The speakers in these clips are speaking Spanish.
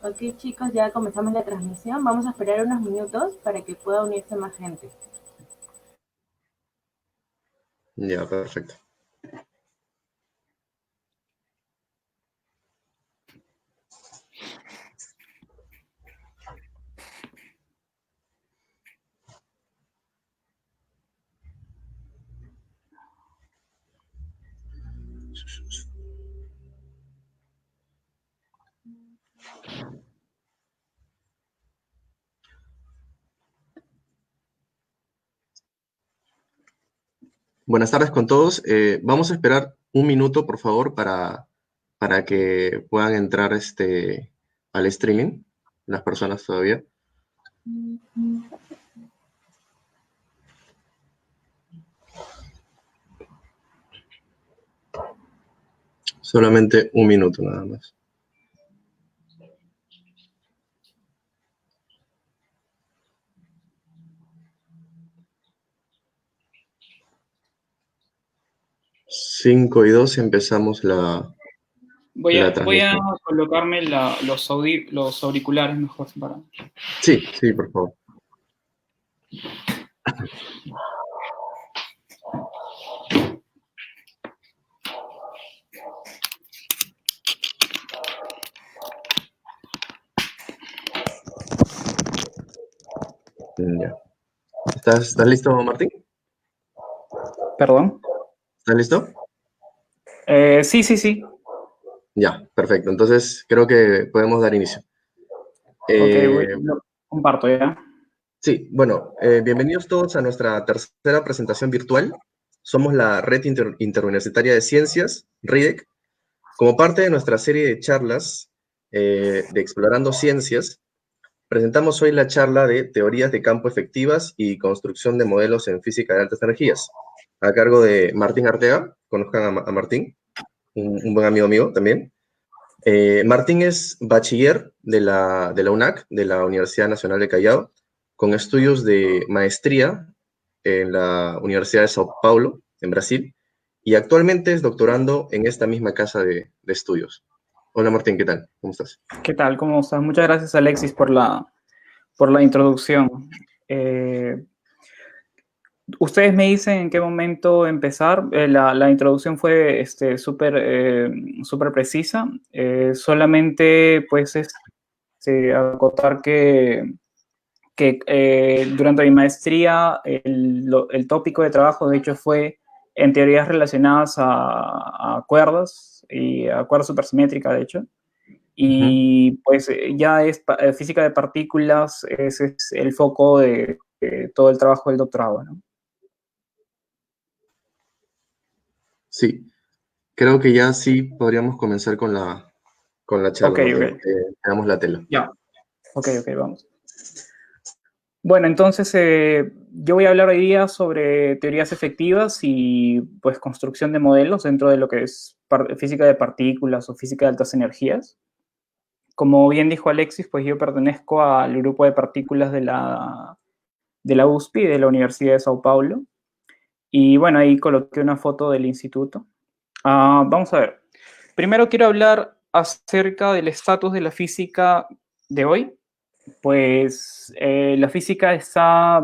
Ok, chicos, ya comenzamos la transmisión. Vamos a esperar unos minutos para que pueda unirse más gente. Ya, perfecto. Buenas tardes con todos. Vamos a esperar un minuto, por favor, para que puedan entrar al streaming, las personas todavía. Solamente un minuto nada más. Cinco y 2 empezamos la Voy a transmisión. colocarme los auriculares mejor para... Sí, sí, por favor. Ya. ¿Estás listo, Martín? ¿Perdón? ¿Estás listo? Sí. Ya, perfecto. Entonces creo que podemos dar inicio. Ok, Eh, lo comparto ya. Sí, bueno, bienvenidos todos a nuestra tercera presentación virtual. Somos la Red Interuniversitaria de Ciencias, RIDEC. Como parte de nuestra serie de charlas de Explorando Ciencias, presentamos hoy la charla de Teorías de campo efectivas y construcción de modelos en física de altas energías, a cargo de Martín Arteaga. Conozcan a Martín, un buen amigo mío también. Martín es bachiller de la UNAC, de la Universidad Nacional de Callao, con estudios de maestría en la Universidad de Sao Paulo, en Brasil, y actualmente es doctorando en esta misma casa de estudios. Hola Martín, ¿qué tal? ¿Cómo estás? ¿Qué tal? ¿Cómo estás? Muchas gracias, Alexis, por la introducción. Ustedes me dicen en qué momento empezar. La introducción fue súper precisa. Solamente, pues, acotar que durante mi maestría el tópico de trabajo, de hecho, fue en teorías relacionadas a cuerdas y a cuerda supersimétrica, de hecho. Y pues ya es física de partículas, ese es el foco de todo el trabajo del doctorado, ¿no? Sí, creo que ya sí podríamos comenzar con la charla, Ok, Martín. ok. Te damos la tela. Ya. Ok, vamos. Bueno, entonces yo voy a hablar hoy día sobre teorías efectivas y pues construcción de modelos dentro de lo que es física de partículas o física de altas energías. Como bien dijo Alexis, pues yo pertenezco al grupo de partículas de la USP, de la Universidad de Sao Paulo. Y bueno, ahí coloqué una foto del instituto. Vamos a ver. Primero quiero hablar acerca del estatus de la física de hoy. Pues la física está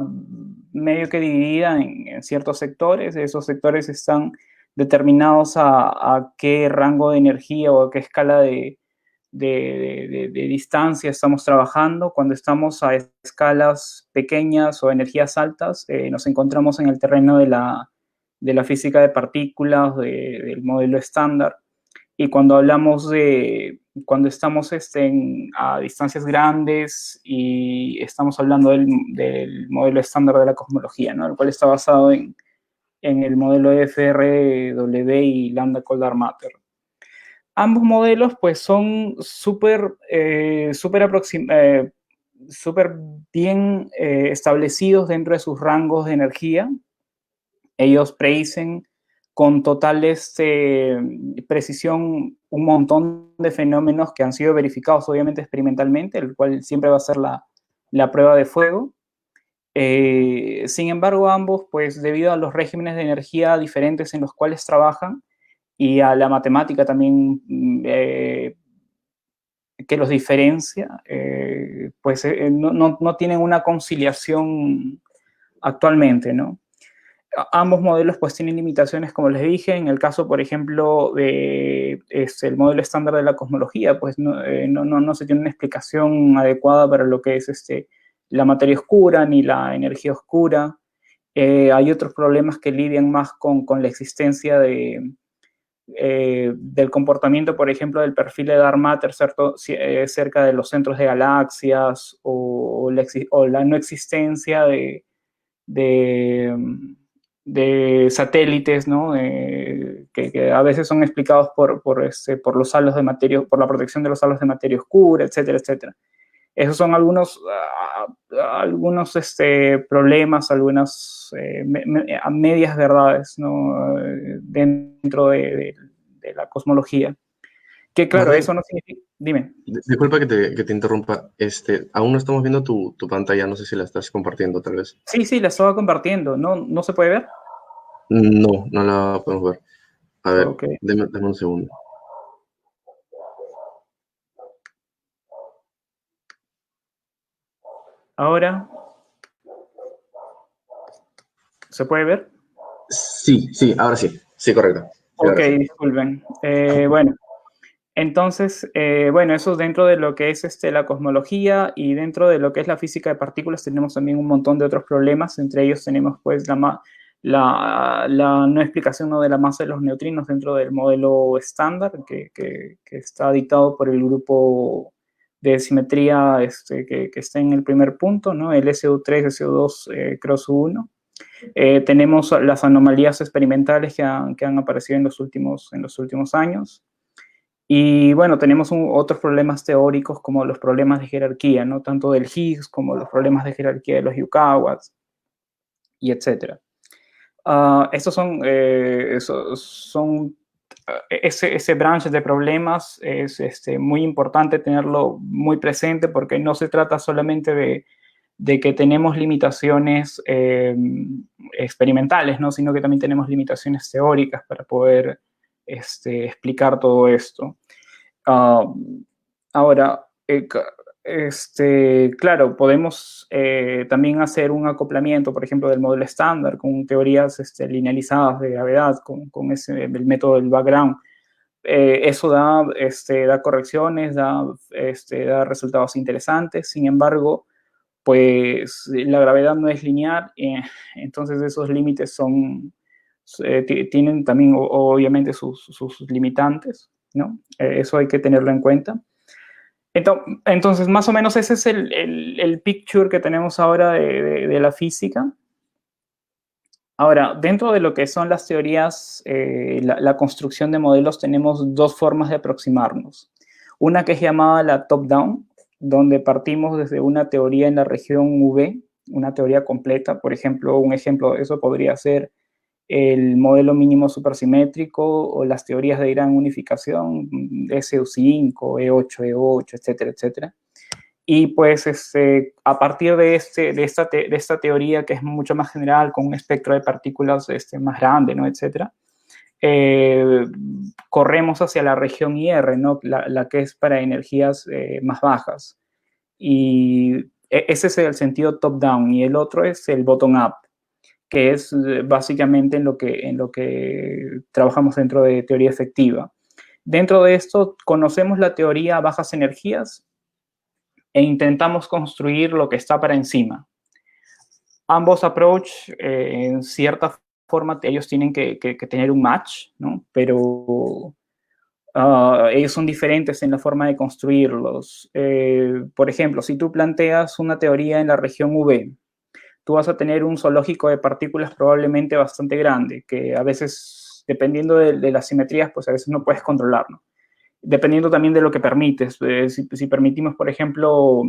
medio que dividida en ciertos sectores. Esos sectores están determinados a qué rango de energía o a qué escala de distancia estamos trabajando. Cuando estamos a escalas pequeñas o energías altas, nos encontramos en el terreno de la física de partículas, del modelo estándar. Y cuando hablamos cuando estamos a distancias grandes y estamos hablando del modelo estándar de la cosmología, ¿no? El cual está basado en el modelo FRW y Lambda Coldar Matter. Ambos modelos pues son súper bien establecidos dentro de sus rangos de energía. Ellos predicen con total precisión un montón de fenómenos que han sido verificados obviamente experimentalmente, el cual siempre va a ser la prueba de fuego. Sin embargo, ambos, pues debido a los regímenes de energía diferentes en los cuales trabajan y a la matemática también que los diferencia, pues no tienen una conciliación actualmente, ¿no? Ambos modelos pues tienen limitaciones, como les dije. En el caso, por ejemplo, de el modelo estándar de la cosmología, pues no se tiene una explicación adecuada para lo que es la materia oscura ni la energía oscura. Hay otros problemas que lidian más con la existencia del comportamiento, por ejemplo, del perfil de dark matter cerca de los centros de galaxias, o la no existencia de satélites, ¿no? Que a veces son explicados por los halos de materia, por la protección de los halos de materia oscura, etcétera, etcétera. Esos son algunos problemas, algunas medias verdades, ¿no? Dentro de la cosmología. Que claro, Martín, eso no significa... Dime. disculpa que te interrumpa. Aún no estamos viendo tu pantalla, no sé si la estás compartiendo, tal vez. Sí, la estaba compartiendo. ¿No se puede ver? No la podemos ver. A ver, Ok. dame un segundo. Ahora, ¿se puede ver? Sí, ahora sí. Sí, correcto. Sí, Ok, ahora sí. disculpen. Bueno, entonces, eso dentro de lo que es la cosmología, y dentro de lo que es la física de partículas tenemos también un montón de otros problemas. Entre ellos tenemos pues la no explicación, ¿no?, de la masa de los neutrinos dentro del modelo estándar, que está dictado por el grupo de simetría que está en el primer punto, ¿no?, el SU3, SU2, cross U1. Tenemos las anomalías experimentales que han aparecido en los últimos años. Y bueno, tenemos otros problemas teóricos, como los problemas de jerarquía, ¿no?, tanto del Higgs como los problemas de jerarquía de los Yukawas, y etcétera. Estos son ese branch de problemas es muy importante tenerlo muy presente, porque no se trata solamente de que tenemos limitaciones experimentales, ¿no?, sino que también tenemos limitaciones teóricas para poder explicar todo esto. Ahora, claro, podemos también hacer un acoplamiento, por ejemplo, del modelo estándar con teorías linealizadas de gravedad, con el método del background. Eso da correcciones, da resultados interesantes. Sin embargo, pues la gravedad no es lineal, entonces esos límites tienen también obviamente sus limitantes, ¿no? Eso hay que tenerlo en cuenta. Entonces, más o menos ese es el picture que tenemos ahora de la física. Ahora, dentro de lo que son las teorías, la construcción de modelos, tenemos dos formas de aproximarnos. Una que es llamada la top-down, donde partimos desde una teoría en la región V, una teoría completa. Por ejemplo, un ejemplo de eso podría ser el modelo mínimo supersimétrico, o las teorías de gran unificación, SU5, E8, E8, etcétera, etcétera. Y pues a partir de esta teoría, que es mucho más general, con un espectro de partículas más grande, ¿no?, etcétera, corremos hacia la región IR, ¿no?, la que es para energías más bajas. Y ese es el sentido top-down, y el otro es el bottom-up, que es básicamente en lo que trabajamos dentro de teoría efectiva. Dentro de esto conocemos la teoría a bajas energías e intentamos construir lo que está para encima. Ambos approach, en cierta forma, ellos tienen que tener un match, ¿no?, pero ellos son diferentes en la forma de construirlos. Por ejemplo, si tú planteas una teoría en la región V, tú vas a tener un zoológico de partículas probablemente bastante grande, que a veces, dependiendo de las simetrías, pues a veces no puedes controlarlo. Dependiendo también de lo que permites. Si permitimos, por ejemplo,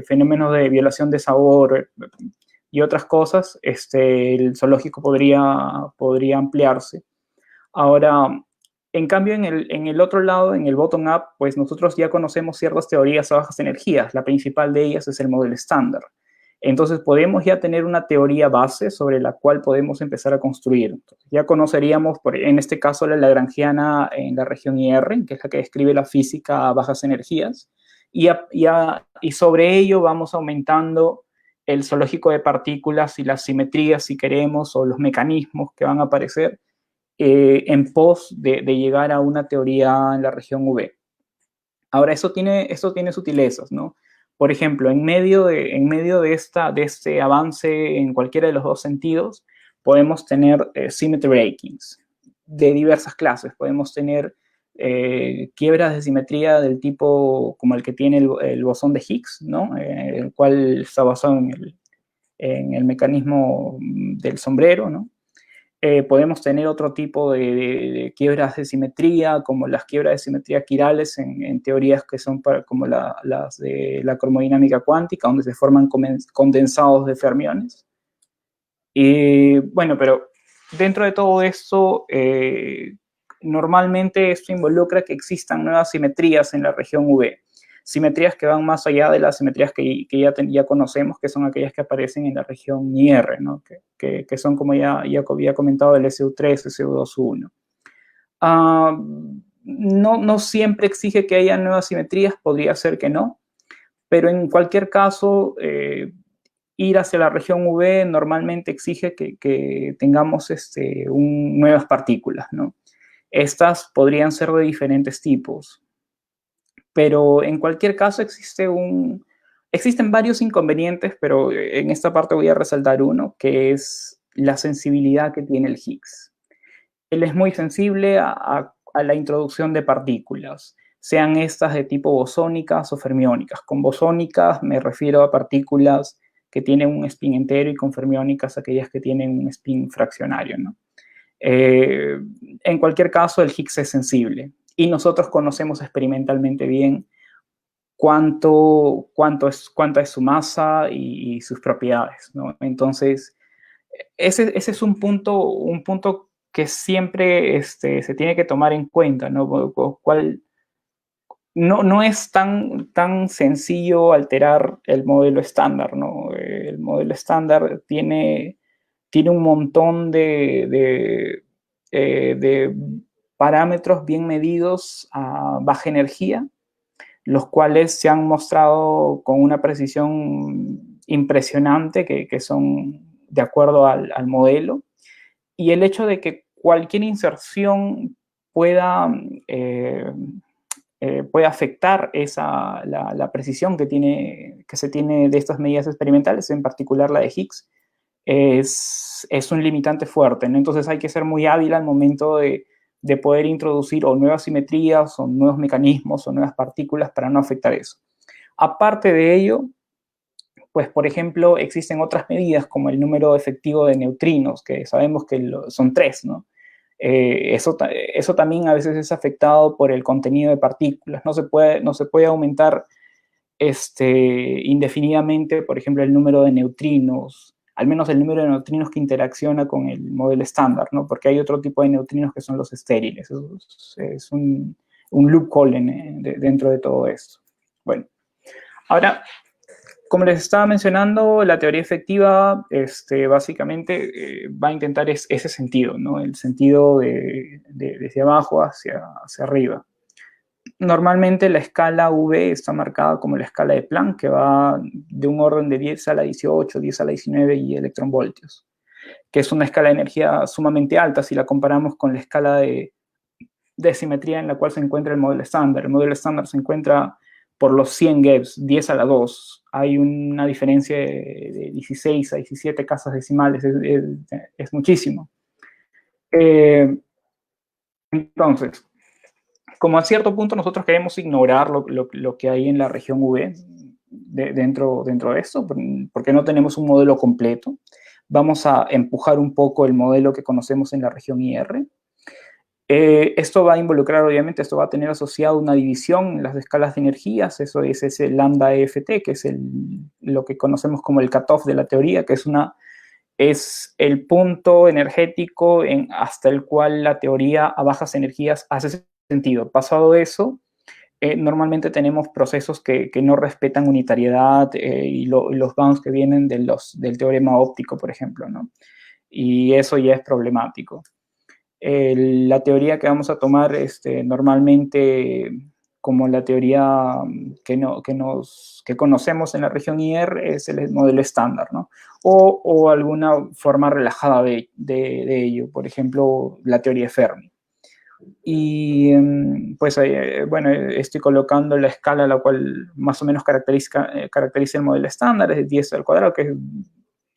fenómenos de violación de sabor y otras cosas, el zoológico podría ampliarse. Ahora, en cambio, en el otro lado, en el bottom-up, pues nosotros ya conocemos ciertas teorías a bajas energías. La principal de ellas es el modelo estándar. Entonces podemos ya tener una teoría base sobre la cual podemos empezar a construir. Entonces, ya conoceríamos, en este caso, la lagrangiana en la región IR, que es la que describe la física a bajas energías, y sobre ello vamos aumentando el zoológico de partículas y las simetrías, si queremos, o los mecanismos que van a aparecer en pos de llegar a una teoría en la región V. Ahora, esto tiene sutilezas, ¿no? Por ejemplo, en medio de este avance en cualquiera de los dos sentidos, podemos tener symmetry breakings de diversas clases. Podemos tener quiebras de simetría del tipo como el que tiene el bosón de Higgs, ¿no? El cual está basado en el mecanismo del sombrero, ¿no? Podemos tener otro tipo de quiebras de simetría, como las quiebras de simetría quirales en teorías que son como las de la cromodinámica cuántica, donde se forman condensados de fermiones. Y bueno, pero dentro de todo esto, normalmente esto involucra que existan nuevas simetrías en la región V. Simetrías que van más allá de las simetrías que ya conocemos, que son aquellas que aparecen en la región IR, ¿no? que son, como ya había comentado, el SU3, SU2, SU1. No siempre exige que haya nuevas simetrías, podría ser que no, pero en cualquier caso, ir hacia la región V normalmente exige que tengamos nuevas partículas, ¿no? Estas podrían ser de diferentes tipos, pero en cualquier caso existen varios inconvenientes, pero en esta parte voy a resaltar uno, que es la sensibilidad que tiene el Higgs. Él es muy sensible a la introducción de partículas, sean estas de tipo bosónicas o fermiónicas. Con bosónicas me refiero a partículas que tienen un spin entero, y con fermiónicas aquellas que tienen un spin fraccionario, ¿no? En cualquier caso, el Higgs es sensible, y nosotros conocemos experimentalmente bien cuánta es su masa y sus propiedades, ¿no? Entonces, ese es un punto que siempre se tiene que tomar en cuenta, ¿no? No es tan sencillo alterar el modelo estándar, ¿no? El modelo estándar tiene un montón de parámetros bien medidos a baja energía, los cuales se han mostrado con una precisión impresionante, que son de acuerdo al modelo. Y el hecho de que cualquier inserción pueda afectar la precisión que se tiene de estas medidas experimentales, en particular la de Higgs, es un limitante fuerte, ¿no? Entonces hay que ser muy hábil al momento de poder introducir o nuevas simetrías o nuevos mecanismos o nuevas partículas para no afectar eso. Aparte de ello, pues por ejemplo, existen otras medidas como el número efectivo de neutrinos, que sabemos que son 3, ¿no? Eso también a veces es afectado por el contenido de partículas. No se puede aumentar indefinidamente, por ejemplo, el número de neutrinos, al menos el número de neutrinos que interacciona con el modelo estándar, ¿no? Porque hay otro tipo de neutrinos que son los estériles. Es un loophole dentro de todo esto. Bueno, ahora, como les estaba mencionando, la teoría efectiva básicamente va a intentar ese sentido, ¿no? El sentido desde abajo hacia arriba. Normalmente la escala V está marcada como la escala de Planck, que va de un orden de 10 a la 18, 10 a la 19 y electronvoltios, que es una escala de energía sumamente alta si la comparamos con la escala de simetría en la cual se encuentra el modelo estándar. El modelo estándar se encuentra por los 100 GeVs, 10 a la 2. Hay una diferencia de 16 a 17 casas decimales, es muchísimo. Entonces, como a cierto punto nosotros queremos ignorar lo que hay en la región V dentro de esto, porque no tenemos un modelo completo, vamos a empujar un poco el modelo que conocemos en la región IR. Esto va a involucrar, obviamente, esto va a tener asociado una división en las escalas de energías. Eso es ese lambda EFT, que es lo que conocemos como el cutoff de la teoría, que es el punto energético hasta el cual la teoría a bajas energías hace sentido. Pasado eso, normalmente tenemos procesos que no respetan unitariedad y los bounds que vienen del teorema óptico, por ejemplo, ¿no? Y eso ya es problemático. La teoría que vamos a tomar normalmente como la teoría que conocemos en la región IR es el modelo estándar, ¿no? O alguna forma relajada de ello, por ejemplo, la teoría de Fermi. Y pues, bueno, estoy colocando la escala a la cual más o menos caracteriza el modelo estándar, es de 10 al cuadrado, que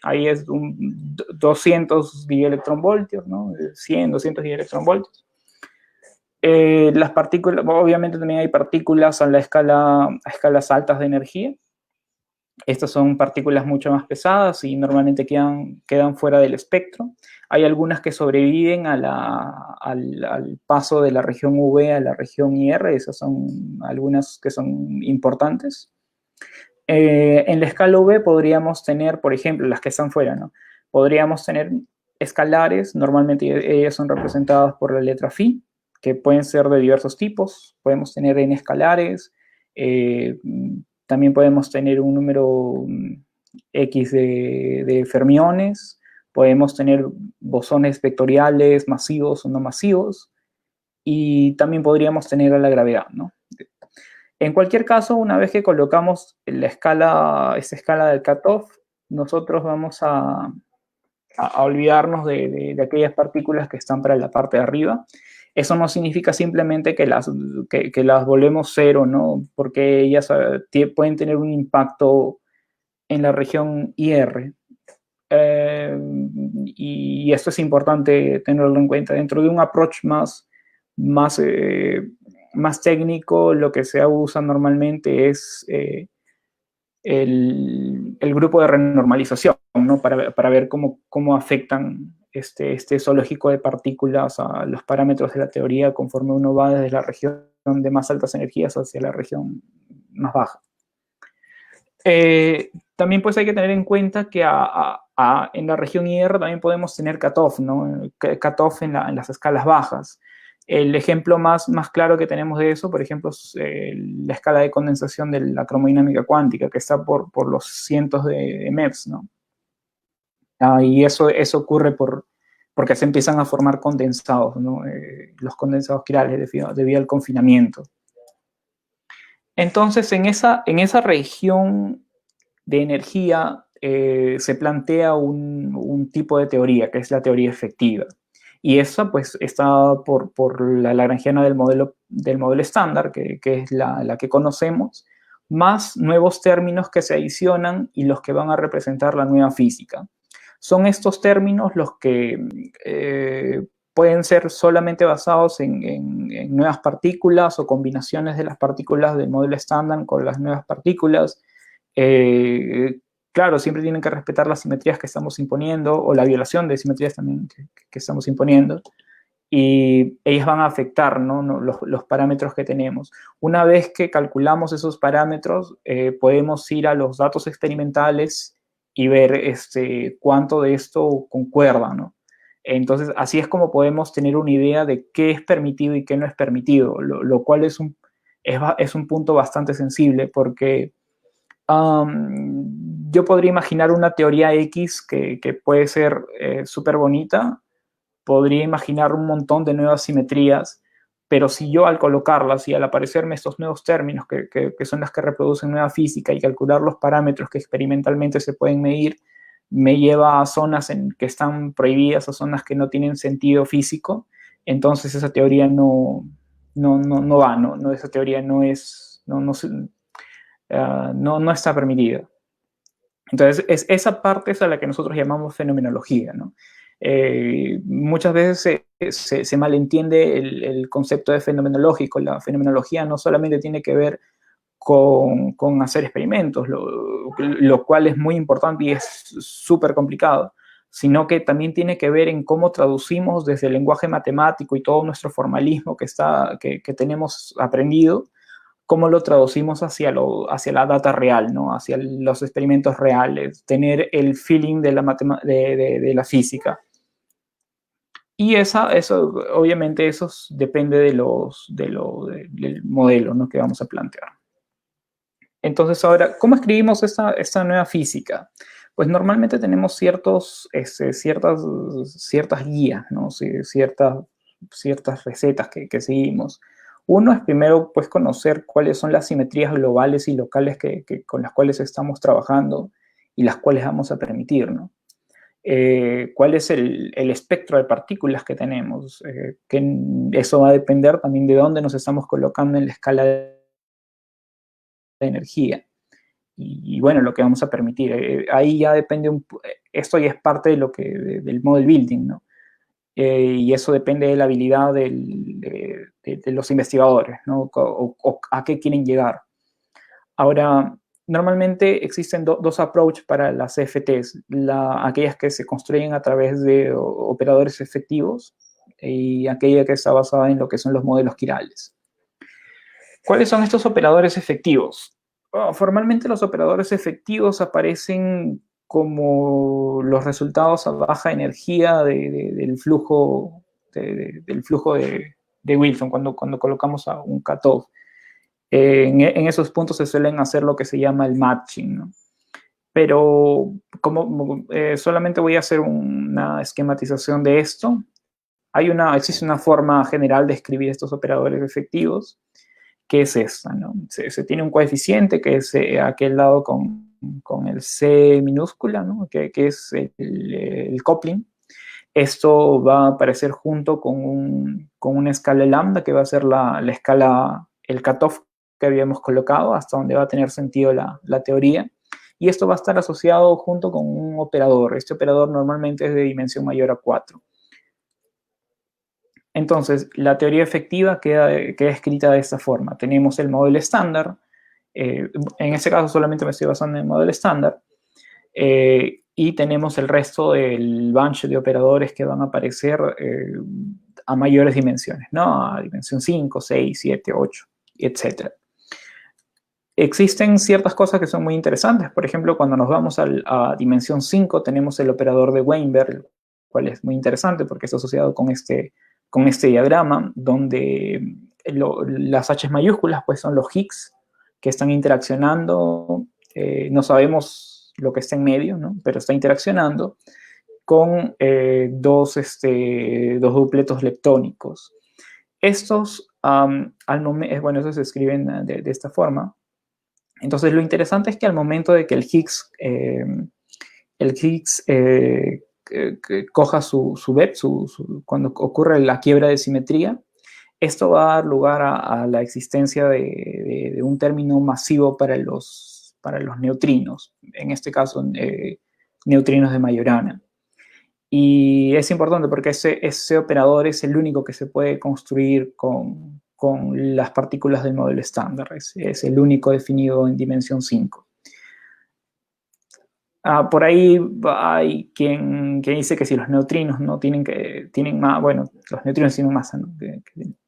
ahí es 200 dielectronvoltios, ¿no? 100, 200 dielectronvoltios. Las partículas, obviamente también hay partículas a escalas altas de energía. Estas son partículas mucho más pesadas y normalmente quedan fuera del espectro. Hay algunas que sobreviven al paso de la región UV a la región IR, esas son algunas que son importantes. En la escala UV podríamos tener, por ejemplo, las que están fuera, ¿no? Podríamos tener escalares, normalmente ellas son representadas por la letra phi, que pueden ser de diversos tipos. Podemos tener n escalares, también podemos tener un número X de fermiones, podemos tener bosones vectoriales masivos o no masivos, y también podríamos tener a la gravedad, ¿no? En cualquier caso, una vez que colocamos esta escala del cutoff, nosotros vamos a olvidarnos de aquellas partículas que están para la parte de arriba. Eso no significa simplemente que las volvemos cero, ¿no? Porque ellas pueden tener un impacto en la región IR. Y esto es importante tenerlo en cuenta. Dentro de un approach más técnico, lo que se usa normalmente es el grupo de renormalización, ¿no? Para ver cómo afectan este zoológico de partículas a los parámetros de la teoría conforme uno va desde la región de más altas energías hacia la región más baja. También pues hay que tener en cuenta que en la región IR también podemos tener cutoff, ¿no? Cutoff en las escalas bajas. El ejemplo más claro que tenemos de eso, por ejemplo, es la escala de condensación de la cromodinámica cuántica, que está por los cientos de MeVs, ¿no? Y eso ocurre porque se empiezan a formar condensados, ¿no? Los condensados quirales debido al confinamiento. Entonces, en esa región de energía se plantea un tipo de teoría, que es la teoría efectiva. Y esa, pues, está por la lagrangiana del modelo estándar, que es la que conocemos, más nuevos términos que se adicionan y los que van a representar la nueva física. Son estos términos los que pueden ser solamente basados en nuevas partículas o combinaciones de las partículas del modelo estándar con las nuevas partículas. Claro, siempre tienen que respetar las simetrías que estamos imponiendo o la violación de simetrías también que estamos imponiendo, y ellas van a afectar, ¿no? los parámetros que tenemos. Una vez que calculamos esos parámetros, podemos ir a los datos experimentales y ver cuánto de esto concuerda, ¿no? Entonces, así es como podemos tener una idea de qué es permitido y qué no es permitido, lo cual es un punto bastante sensible, porque yo podría imaginar una teoría X que puede ser súper bonita, podría imaginar un montón de nuevas simetrías, pero si yo al colocarlas y al aparecerme estos nuevos términos que son las que reproducen nueva física y calcular los parámetros que experimentalmente se pueden medir, me lleva a zonas que están prohibidas, a zonas que no tienen sentido físico, entonces esa teoría no va, esa teoría no está permitida. Entonces, esa parte es a la que nosotros llamamos fenomenología, ¿no? Muchas veces se malentiende el concepto de fenomenológico. La fenomenología no solamente tiene que ver con hacer experimentos, lo cual es muy importante y es súper complicado, sino que también tiene que ver en cómo traducimos desde el lenguaje matemático y todo nuestro formalismo que tenemos aprendido, cómo lo traducimos hacia la data real, ¿no? Hacia los experimentos reales, tener el feeling de la física. Y eso obviamente, depende del modelo, ¿no?, que vamos a plantear. Entonces, ahora, ¿cómo escribimos esta nueva física? Pues normalmente tenemos ciertas guías, ¿no? Sí, ciertas recetas que seguimos. Uno es primero, pues, conocer cuáles son las simetrías globales y locales con las cuales estamos trabajando y las cuales vamos a permitir, ¿no? Cuál es el espectro de partículas que tenemos, que eso va a depender también de dónde nos estamos colocando en la escala de energía. Y bueno, lo que vamos a permitir. Ahí ya depende, esto ya es parte del model building, ¿no? Y eso depende de la habilidad de los investigadores, ¿no? O a qué quieren llegar. Ahora, normalmente existen dos approaches para las CFTs, aquellas que se construyen a través de operadores efectivos y aquella que está basada en lo que son los modelos quirales. ¿Cuáles son estos operadores efectivos? Formalmente los operadores efectivos aparecen como los resultados a baja energía del flujo de Wilson cuando colocamos a un cutoff. En esos puntos se suelen hacer lo que se llama el matching, ¿no? Pero solamente voy a hacer una esquematización de esto. Existe una forma general de escribir estos operadores efectivos, que es esta, ¿no? Se tiene un coeficiente que es aquel lado con el C minúscula, ¿no? que es el coupling. Esto va a aparecer junto con una escala lambda, que va a ser la escala, el cutoff que habíamos colocado, hasta donde va a tener sentido la teoría. Y esto va a estar asociado junto con un operador. Este operador normalmente es de dimensión mayor a 4. Entonces, la teoría efectiva queda escrita de esta forma. Tenemos el modelo estándar. En este caso solamente me estoy basando en el modelo estándar. Y tenemos el resto del bunch de operadores que van a aparecer a mayores dimensiones, ¿no? A dimensión 5, 6, 7, 8, etc. Existen ciertas cosas que son muy interesantes. Por ejemplo, cuando nos vamos a dimensión 5, tenemos el operador de Weinberg, el cual es muy interesante porque está asociado con este diagrama, donde las H mayúsculas pues son los Higgs que están interaccionando. No sabemos lo que está en medio, ¿no? Pero está interaccionando con dos dupletos leptónicos. Estos, bueno, esos se escriben de esta forma. Entonces, lo interesante es que al momento de que el Higgs coja su BEP, cuando ocurre la quiebra de simetría, esto va a dar lugar a la existencia de un término masivo para los neutrinos, en este caso neutrinos de Majorana. Y es importante porque ese operador es el único que se puede construir con las partículas del modelo estándar. Es el único definido en dimensión 5. Por ahí hay quien dice que si los neutrinos no tienen más, bueno, los neutrinos tienen masa, ¿no?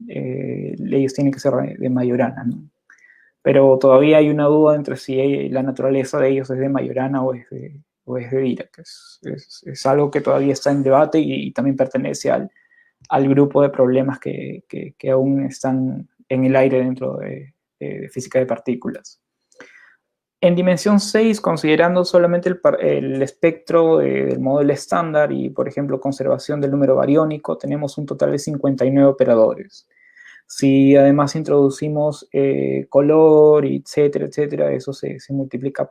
Ellos tienen que ser de Majorana, ¿no? Pero todavía hay una duda entre si la naturaleza de ellos es de Majorana o es de Dirac. Es algo que todavía está en debate y también pertenece al grupo de problemas que aún están en el aire dentro de física de partículas. En dimensión 6, considerando solamente el espectro del modelo estándar y, por ejemplo, conservación del número bariónico, tenemos un total de 59 operadores. Si además introducimos color, etcétera, eso se multiplica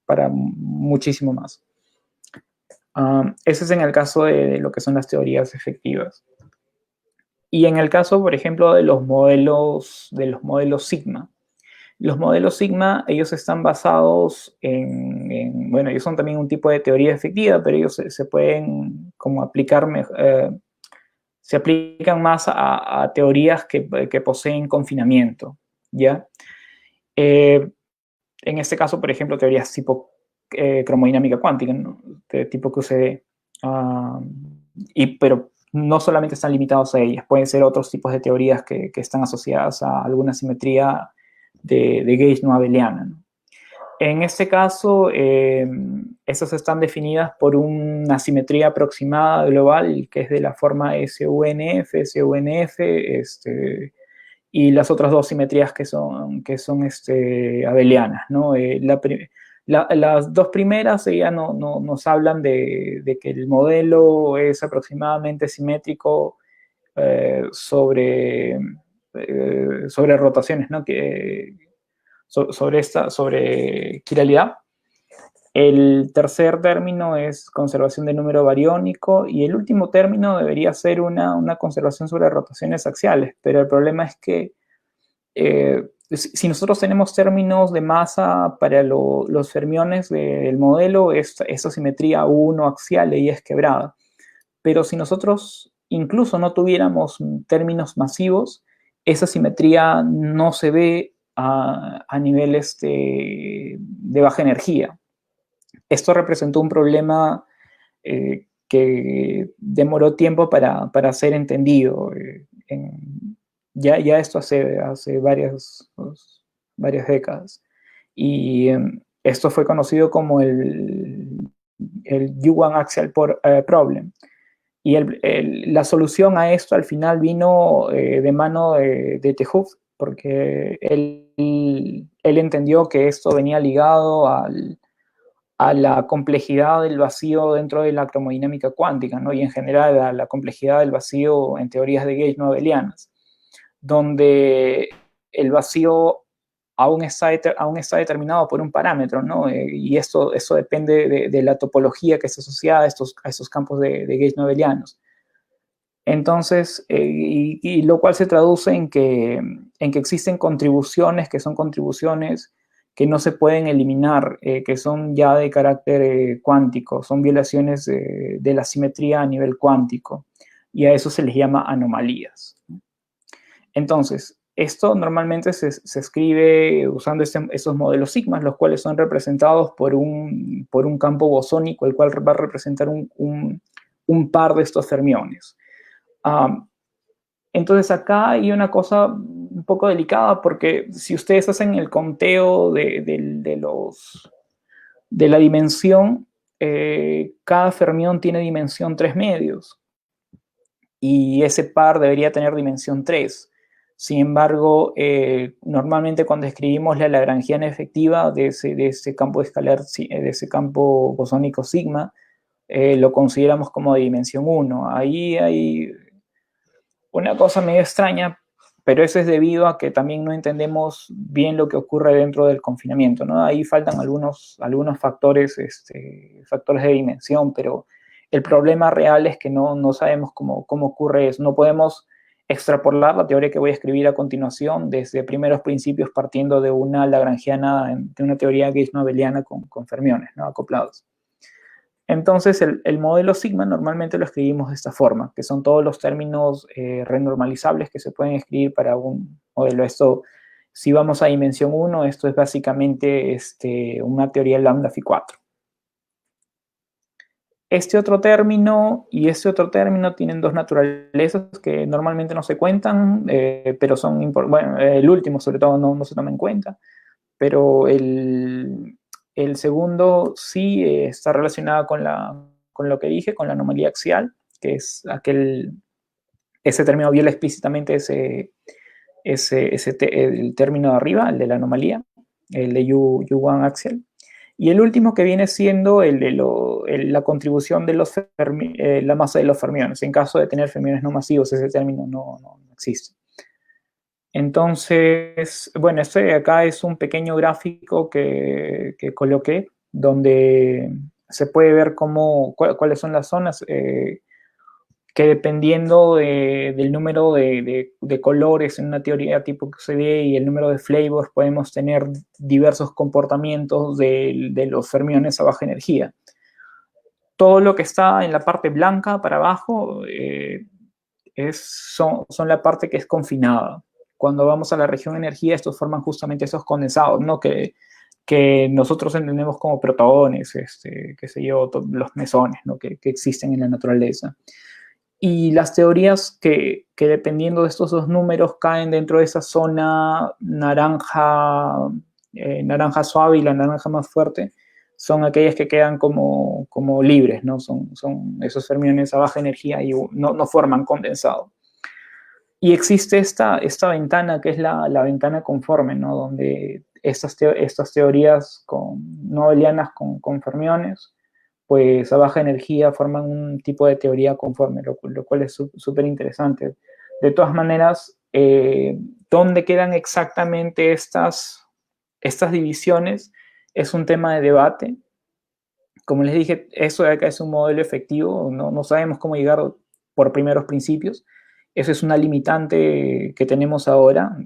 para muchísimo más. Ese es en el caso de lo que son las teorías efectivas. Y en el caso, por ejemplo, de los modelos sigma. Los modelos sigma, ellos están basados bueno, ellos son también un tipo de teoría efectiva, pero ellos se pueden como aplicar, se aplican más a teorías que poseen confinamiento, ¿ya? En este caso, por ejemplo, teorías tipo cromodinámica cuántica, ¿no? De tipo QCD. Pero no solamente están limitados a ellas, pueden ser otros tipos de teorías que están asociadas a alguna simetría de gauge no abeliana, ¿no? En este caso, estas están definidas por una simetría aproximada global, que es de la forma SUNF, y las otras dos simetrías que son abelianas, ¿no? Las dos primeras ya nos hablan de que el modelo es aproximadamente simétrico sobre rotaciones, ¿no? Sobre quiralidad. El tercer término es conservación del número bariónico y el último término debería ser una conservación sobre rotaciones axiales, pero el problema es que si nosotros tenemos términos de masa para los fermiones del modelo, esta simetría U1 axial y es quebrada. Pero si nosotros incluso no tuviéramos términos masivos, esa simetría no se ve a niveles de baja energía. Esto representó un problema que demoró tiempo para ser entendido. Ya esto hace varias décadas. Y esto fue conocido como el U1 Axial Problem. Y la solución a esto al final vino de mano de 't Hooft, porque él entendió que esto venía ligado a la complejidad del vacío dentro de la cromodinámica cuántica, ¿no? Y en general a la complejidad del vacío en teorías de gauge no abelianas, donde el vacío aún está determinado por un parámetro, ¿no? Y eso depende de la topología que está asociada a estos campos de gauge no abelianos. Entonces, y lo cual se traduce en que existen contribuciones que son contribuciones que no se pueden eliminar, que son ya de carácter cuántico, son violaciones de la simetría a nivel cuántico, y a eso se les llama anomalías. Entonces, esto normalmente se escribe usando esos modelos sigmas, los cuales son representados por un campo bosónico, el cual va a representar un par de estos fermiones. Entonces acá hay una cosa un poco delicada, porque si ustedes hacen el conteo de la dimensión, cada fermión tiene dimensión 3 medios y ese par debería tener dimensión 3. Sin embargo, normalmente cuando escribimos la lagrangiana efectiva de ese campo escalar, de ese campo bosónico sigma, lo consideramos como de dimensión 1. Ahí hay una cosa medio extraña, pero eso es debido a que también no entendemos bien lo que ocurre dentro del confinamiento, ¿no? Ahí faltan algunos factores de dimensión, pero el problema real es que no sabemos cómo ocurre eso. No podemos extrapolar la teoría que voy a escribir a continuación desde primeros principios, partiendo de una lagrangiana, de una teoría gauge no abeliana con fermiones, ¿no? Acoplados. Entonces, el modelo sigma normalmente lo escribimos de esta forma, que son todos los términos renormalizables que se pueden escribir para un modelo. Esto, si vamos a dimensión 1, esto es básicamente una teoría lambda phi 4. Este otro término y este otro término tienen dos naturalezas que normalmente no se cuentan, pero son importantes. Bueno, el último sobre todo no se toma en cuenta, pero el segundo sí está relacionado con lo que dije, con la anomalía axial, que es ese término viola explícitamente el término de arriba, el de la anomalía, el de U1 axial. Y el último que viene siendo la contribución de la masa de los fermiones. En caso de tener fermiones no masivos, ese término no existe. Entonces, bueno, acá es un pequeño gráfico que coloqué, donde se puede ver cuáles son las zonas que dependiendo del número de colores en una teoría tipo QCD y el número de flavors, podemos tener diversos comportamientos de los fermiones a baja energía. Todo lo que está en la parte blanca para abajo son la parte que es confinada. Cuando vamos a la región energía, estos forman justamente esos condensados, ¿no? Que nosotros entendemos como protones, qué sé yo, los mesones, ¿no? que existen en la naturaleza. Y las teorías que dependiendo de estos dos números caen dentro de esa zona naranja naranja suave y la naranja más fuerte, son aquellas que quedan como libres, ¿no? Son esos fermiones a baja energía y no forman condensado. Y existe esta ventana que es la ventana conforme, ¿no? Donde estas teorías no abelianas con fermiones, pues a baja energía forman un tipo de teoría conforme, lo cual es súper interesante. De todas maneras, ¿dónde quedan exactamente estas divisiones? Es un tema de debate. Como les dije, eso de acá es un modelo efectivo, no sabemos cómo llegar por primeros principios. Eso es una limitante que tenemos ahora.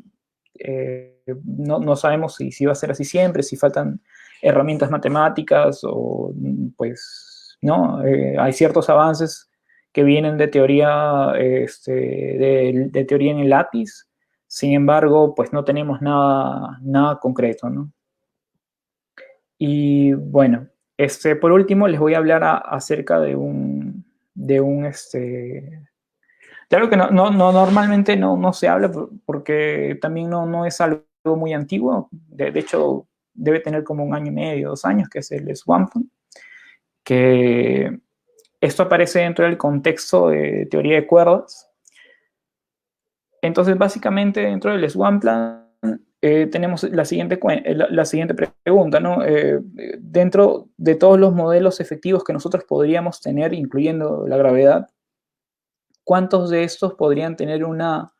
No sabemos si va a ser así siempre, si faltan herramientas matemáticas o pues no. Hay ciertos avances que vienen de teoría, de teoría en el lápiz. Sin embargo, pues no tenemos nada concreto, ¿no? Y bueno, por último les voy a hablar acerca de claro que normalmente no se habla porque también no es algo muy antiguo. De hecho, debe tener como 1 año y medio, 2 años, que es el swampland, que esto aparece dentro del contexto de teoría de cuerdas. Entonces, básicamente, dentro del swampland tenemos la siguiente pregunta, ¿no? Dentro de todos los modelos efectivos que nosotros podríamos tener, incluyendo la gravedad, ¿cuántos de estos podrían tener una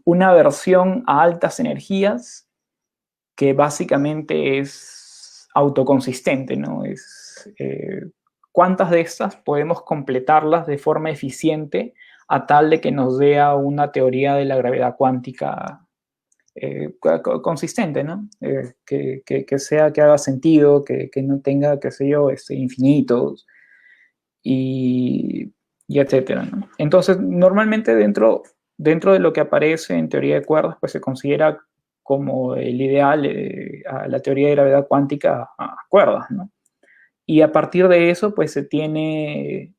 versión a altas energías que básicamente es autoconsistente, ¿no? ¿Cuántas de estas podemos completarlas de forma eficiente a tal de que nos dé una teoría de la gravedad cuántica consistente, ¿no? Que haga sentido, que no tenga, qué sé yo, infinitos y etcétera, ¿no? Entonces, normalmente dentro de lo que aparece en teoría de cuerdas, pues se considera como el ideal a la teoría de gravedad cuántica a cuerdas, ¿no? Y a partir de eso, pues se tiene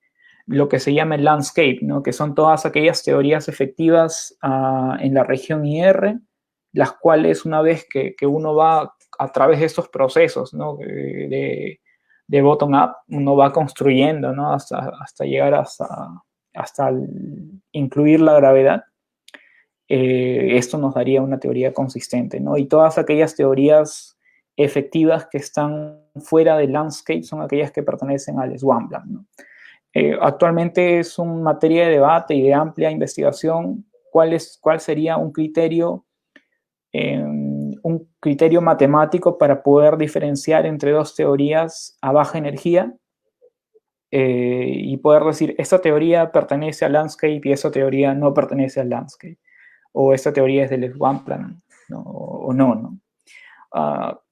lo que se llama el landscape, ¿no? Que son todas aquellas teorías efectivas en la región IR, las cuales una vez que uno va a través de estos procesos, ¿no? de bottom-up, uno va construyendo, ¿no? Hasta llegar hasta incluir la gravedad. Esto nos daría una teoría consistente, ¿no? Y todas aquellas teorías efectivas que están fuera del landscape son aquellas que pertenecen al swampland, ¿no? Actualmente es una materia de debate y de amplia investigación cuál sería un criterio matemático para poder diferenciar entre dos teorías a baja energía y poder decir, esta teoría pertenece al landscape y esa teoría no pertenece al landscape, o esta teoría es del swampland, ¿no? O no, ¿no?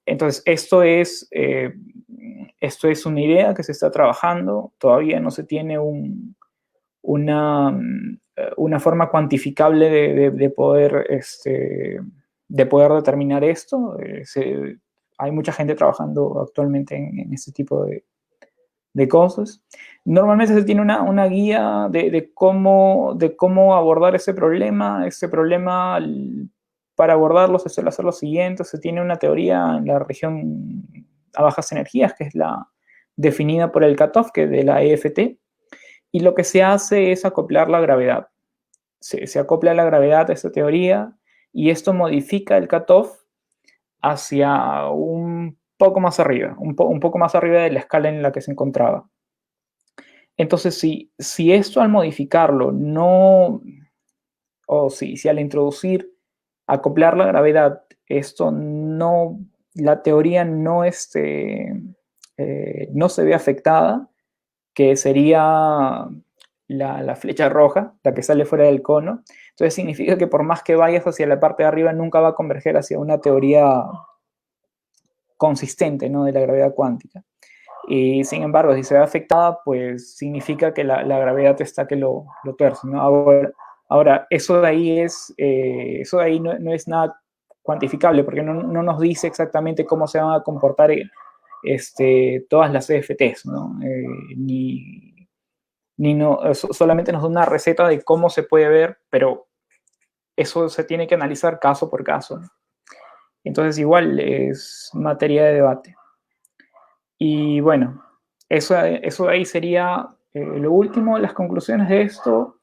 Entonces, esto es una idea que se está trabajando, todavía no se tiene una forma cuantificable de poder determinar esto. Hay mucha gente trabajando actualmente en este tipo de cosas. Normalmente se tiene una guía de cómo abordar ese problema. Para abordarlo se suele hacer lo siguiente: se tiene una teoría en la región a bajas energías, que es la definida por el cutoff, que es de la EFT, y lo que se hace es acoplar la gravedad. Se acopla la gravedad a esta teoría y esto modifica el cutoff hacia un poco más arriba, un poco más arriba de la escala en la que se encontraba. Entonces, si esto al modificarlo si al introducir, acoplar la gravedad, la teoría no se ve afectada, que sería la flecha roja, la que sale fuera del cono, entonces significa que por más que vayas hacia la parte de arriba, nunca va a converger hacia una teoría consistente, ¿no? De la gravedad cuántica. Y sin embargo, si se ve afectada, pues significa que la gravedad está que lo tuerce, ¿no? Ahora, eso de ahí no es nada cuantificable, porque no nos dice exactamente cómo se van a comportar todas las EFTs, ¿no? Solamente nos da una receta de cómo se puede ver, pero eso se tiene que analizar caso por caso, ¿no? Entonces igual es materia de debate. Y bueno, eso ahí sería lo último, las conclusiones de esto,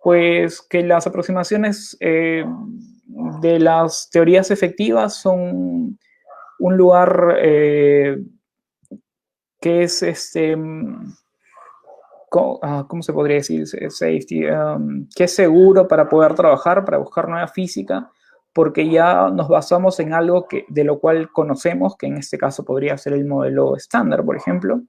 pues que las aproximaciones de las teorías efectivas son un lugar que es ¿cómo se podría decir? Safety, que es seguro para poder trabajar, para buscar nueva física, porque ya nos basamos en algo de lo cual conocemos, que en este caso podría ser el modelo estándar, por ejemplo,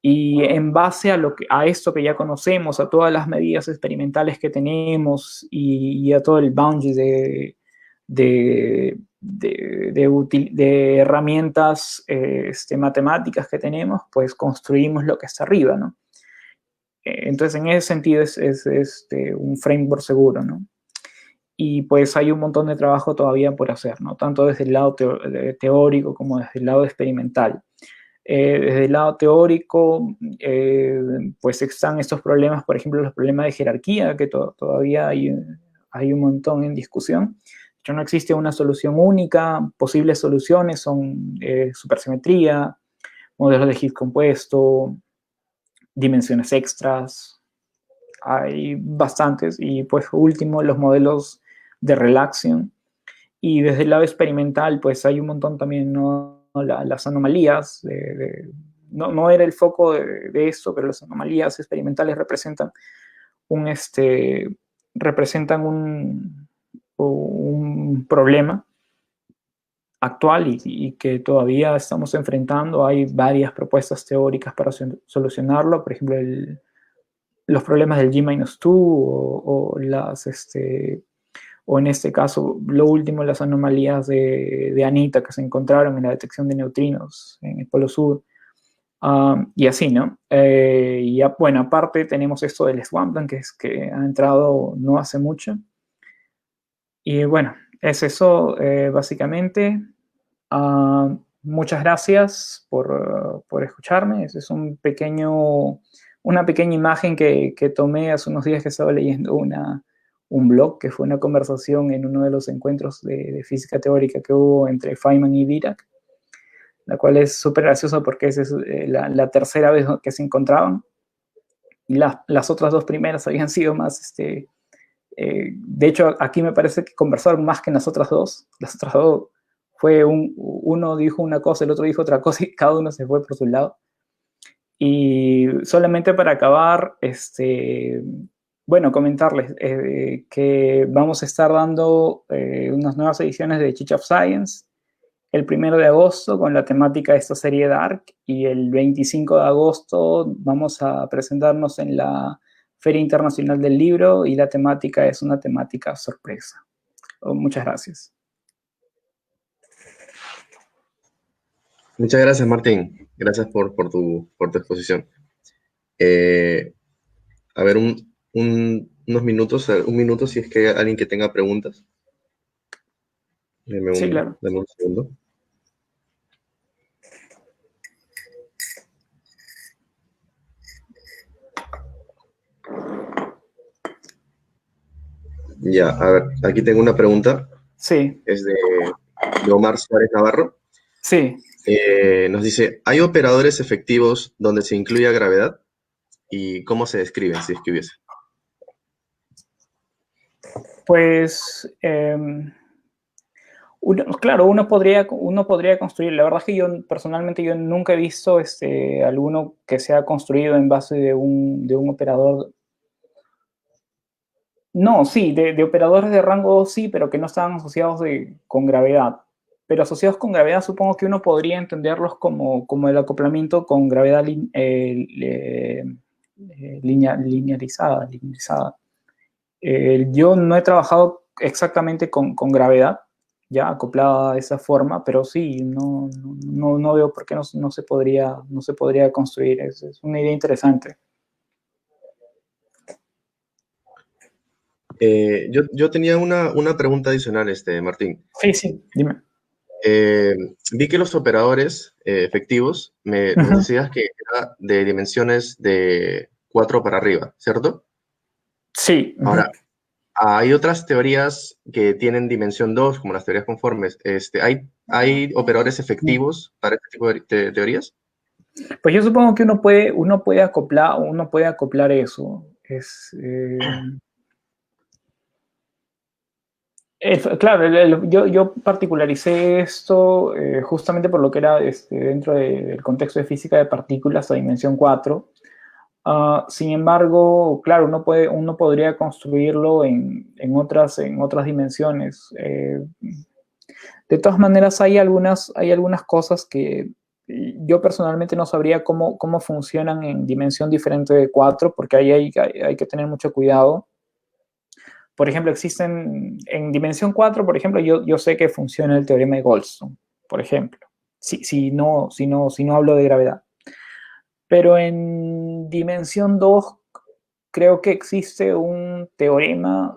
y en base a esto que ya conocemos, a todas las medidas experimentales que tenemos y a todo el boundary de herramientas matemáticas que tenemos, pues construimos lo que está arriba, ¿no? Entonces, en ese sentido es un framework seguro, ¿no? Y pues hay un montón de trabajo todavía por hacer, ¿no? Tanto desde el lado teórico como desde el lado experimental. Desde el lado teórico, pues están estos problemas, por ejemplo, los problemas de jerarquía, que todavía hay un montón en discusión. De hecho, no existe una solución única. Posibles soluciones son supersimetría, modelos de Higgs compuesto, dimensiones extras, hay bastantes, y pues último los modelos de relaxion. Y desde el lado experimental pues hay un montón también, ¿no? Las anomalías, no era el foco de esto, pero las anomalías experimentales representan un problema actual y que todavía estamos enfrentando. Hay varias propuestas teóricas para solucionarlo, por ejemplo, los problemas del G-2 o en este caso, lo último, las anomalías de Anita que se encontraron en la detección de neutrinos en el Polo Sur, y así, ¿no? Y bueno, aparte tenemos esto del Swampland, que ha entrado no hace mucho. Y bueno, es eso básicamente. Muchas gracias por escucharme. Ese es una pequeña imagen que tomé hace unos días que estaba leyendo un blog, que fue una conversación en uno de los encuentros de física teórica que hubo entre Feynman y Dirac, la cual es súper graciosa porque es la tercera vez que se encontraban, y las otras dos primeras habían sido más, de hecho aquí me parece que conversaron más que en las otras dos. Las otras dos fue uno dijo una cosa, el otro dijo otra cosa y cada uno se fue por su lado. Y solamente para acabar, bueno, comentarles que vamos a estar dando unas nuevas ediciones de Teach of Science el 1 de agosto con la temática de esta serie Dark, y el 25 de agosto vamos a presentarnos en la Feria Internacional del Libro, y la temática es una temática sorpresa. Muchas gracias. Muchas gracias, Martín. Gracias por tu exposición. A ver, unos minutos, un minuto si es que hay alguien que tenga preguntas. Sí, claro. Dame un segundo. Ya, a ver, aquí tengo una pregunta. Sí. Es de Omar Suárez Navarro. Sí. Nos dice, ¿hay operadores efectivos donde se incluya gravedad? ¿Y cómo se describen, si es que hubiese? Pues, claro, uno podría construir. La verdad es que personalmente yo nunca he visto alguno que sea construido en base de un operador. No, sí, de operadores de rango 2 sí, pero que no estaban asociados con gravedad. Pero asociados con gravedad supongo que uno podría entenderlos como el acoplamiento con gravedad linearizada. Yo no he trabajado exactamente con gravedad, ya acoplada de esa forma, pero sí, no veo por qué no se podría construir. Es una idea interesante. Yo tenía una pregunta adicional, Martín. Sí, dime. Vi que los operadores efectivos, nos decías que era de dimensiones de 4 para arriba, ¿cierto? Sí. Ahora, hay otras teorías que tienen dimensión 2, como las teorías conformes. ¿Hay operadores efectivos para este tipo de teorías? Pues yo supongo que uno puede acoplar eso. Claro, yo particularicé esto justamente por lo que era dentro del contexto de física de partículas a dimensión 4. Sin embargo, claro, uno podría construirlo en otras dimensiones. De todas maneras, hay algunas cosas que yo personalmente no sabría cómo funcionan en dimensión diferente de 4, porque ahí hay que tener mucho cuidado. Por ejemplo, existen en dimensión 4, por ejemplo, yo sé que funciona el teorema de Goldstone, por ejemplo, si no hablo de gravedad. Pero en dimensión 2 creo que existe un teorema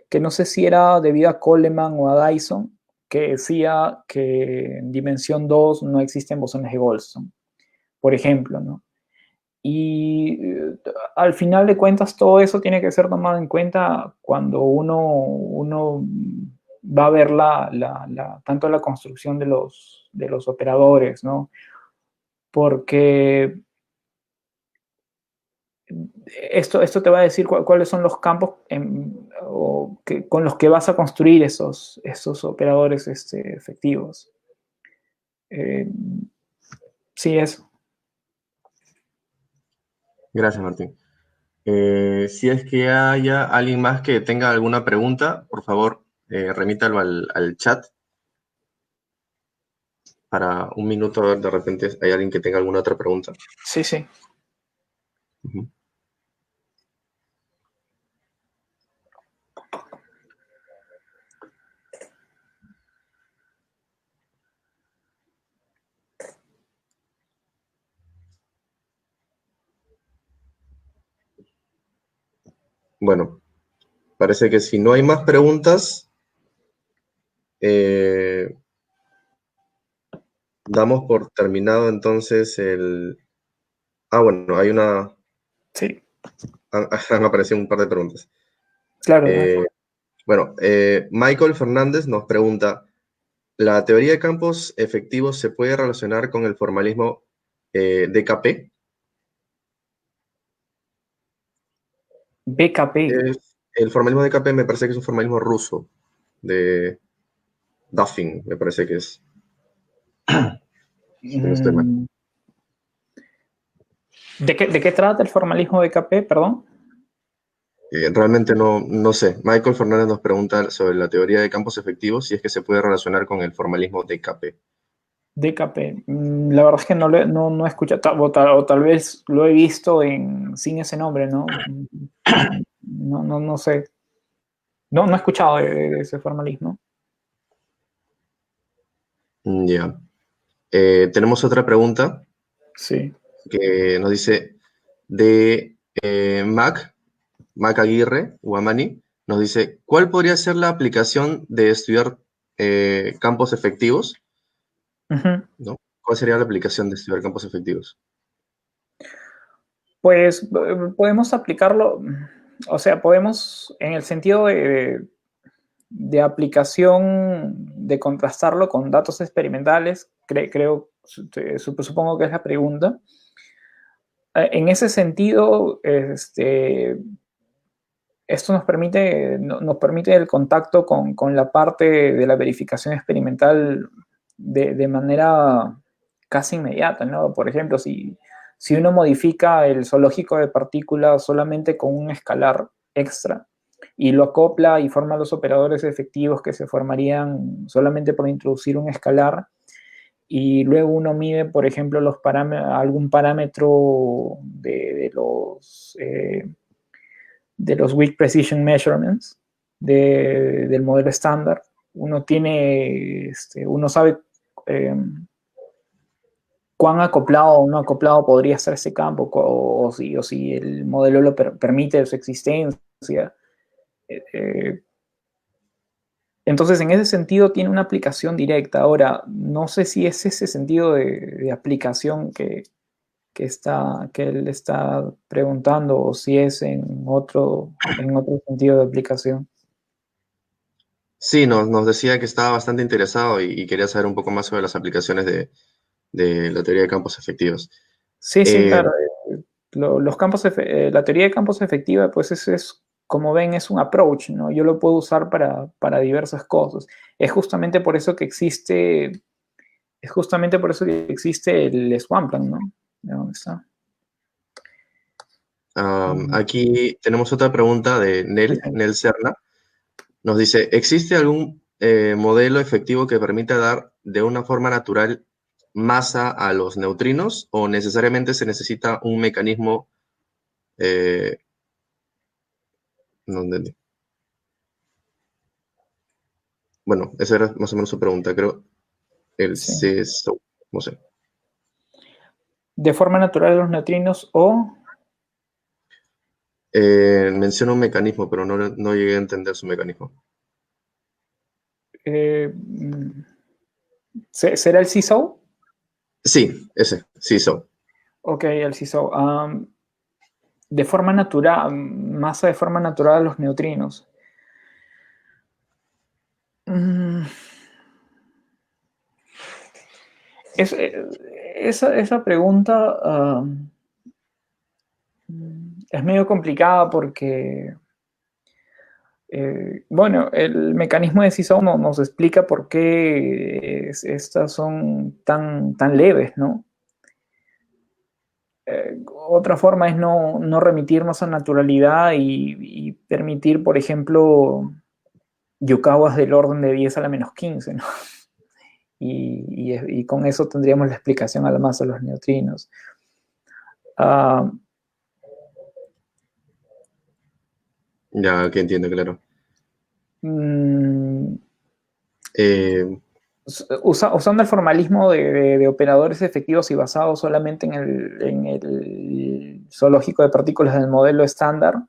que no sé si era debido a Coleman o a Dyson, que decía que en dimensión 2 no existen bosones de Goldstone, por ejemplo, ¿no? Y al final de cuentas todo eso tiene que ser tomado en cuenta cuando uno va a ver tanto la construcción de los operadores, ¿no? Porque esto te va a decir cuáles son los campos con los que vas a construir esos operadores efectivos. Sí, eso. Gracias, Martín. Si es que haya alguien más que tenga alguna pregunta, por favor, remítalo al chat. Para un minuto, a ver, de repente hay alguien que tenga alguna otra pregunta. Sí, sí. Uh-huh. Bueno, parece que si no hay más preguntas, damos por terminado entonces el... bueno, hay una... Sí. Han aparecido un par de preguntas. Claro. Bueno, Michael Fernández nos pregunta, ¿la teoría de campos efectivos se puede relacionar con el formalismo DKP? BKP. El formalismo DKP me parece que es un formalismo ruso, de Duffin, me parece que es. Si no estoy mal. ¿De qué trata el formalismo BKP, perdón? Realmente no sé. Michael Fernández nos pregunta sobre la teoría de campos efectivos, si es que se puede relacionar con el formalismo DKP. DKP. La verdad es que no he escuchado, o tal vez lo he visto sin ese nombre, ¿no? No sé. No he escuchado de ese formalismo. Ya. Tenemos otra pregunta. Sí. Que nos dice de Mac Aguirre, Guamani, nos dice, ¿cuál podría ser la aplicación de estudiar campos efectivos? Uh-huh. ¿No? ¿Cuál sería la aplicación de estudiar campos efectivos? Pues podemos aplicarlo, o sea, podemos en el sentido de aplicación, de contrastarlo con datos experimentales, supongo que es la pregunta. En ese sentido, esto nos permite el contacto con la parte de la verificación experimental de manera casi inmediata, ¿no? Por ejemplo, si uno modifica el zoológico de partículas solamente con un escalar extra y lo acopla y forma los operadores efectivos que se formarían solamente por introducir un escalar, y luego uno mide, por ejemplo, algún parámetro de los weak precision measurements del modelo estándar, uno sabe cuán acoplado o no acoplado podría ser ese campo, o si el modelo lo permite su existencia. Entonces, en ese sentido, tiene una aplicación directa. Ahora, no sé si es ese sentido de aplicación que que él está preguntando, o si es en otro sentido de aplicación. Sí, nos decía que estaba bastante interesado y quería saber un poco más sobre las aplicaciones de la teoría de campos efectivos. Sí, sí, Eh, claro. La teoría de campos efectiva, pues como ven, es un approach, ¿no? Yo lo puedo usar para diversas cosas. Es justamente por eso que existe, el Swampland, ¿no? ¿De dónde está? Aquí tenemos otra pregunta de Nel Serna. Nos dice, ¿existe algún modelo efectivo que permita dar de una forma natural masa a los neutrinos o necesariamente se necesita un mecanismo? No entendí. Bueno, esa era más o menos su pregunta, creo. El Sí. CESO, no sé. De forma natural los neutrinos o... Menciona un mecanismo, pero no llegué a entender su mecanismo. ¿Será el CISO? Sí, ese, CESO. Ok, el CISO. De forma natural, masa de forma natural a los neutrinos. Mm, esa pregunta es medio complicada porque, bueno, el mecanismo de CISO nos explica por qué estas son tan leves, ¿no? Otra forma es no remitirnos a naturalidad y permitir, por ejemplo, Yukawas del orden de 10 a la menos 15, ¿no? Y con eso tendríamos la explicación a la masa de los neutrinos. Ya que entiendo, claro. Mm, Eh, usando el formalismo de operadores efectivos y basados solamente en el zoológico de partículas del modelo estándar,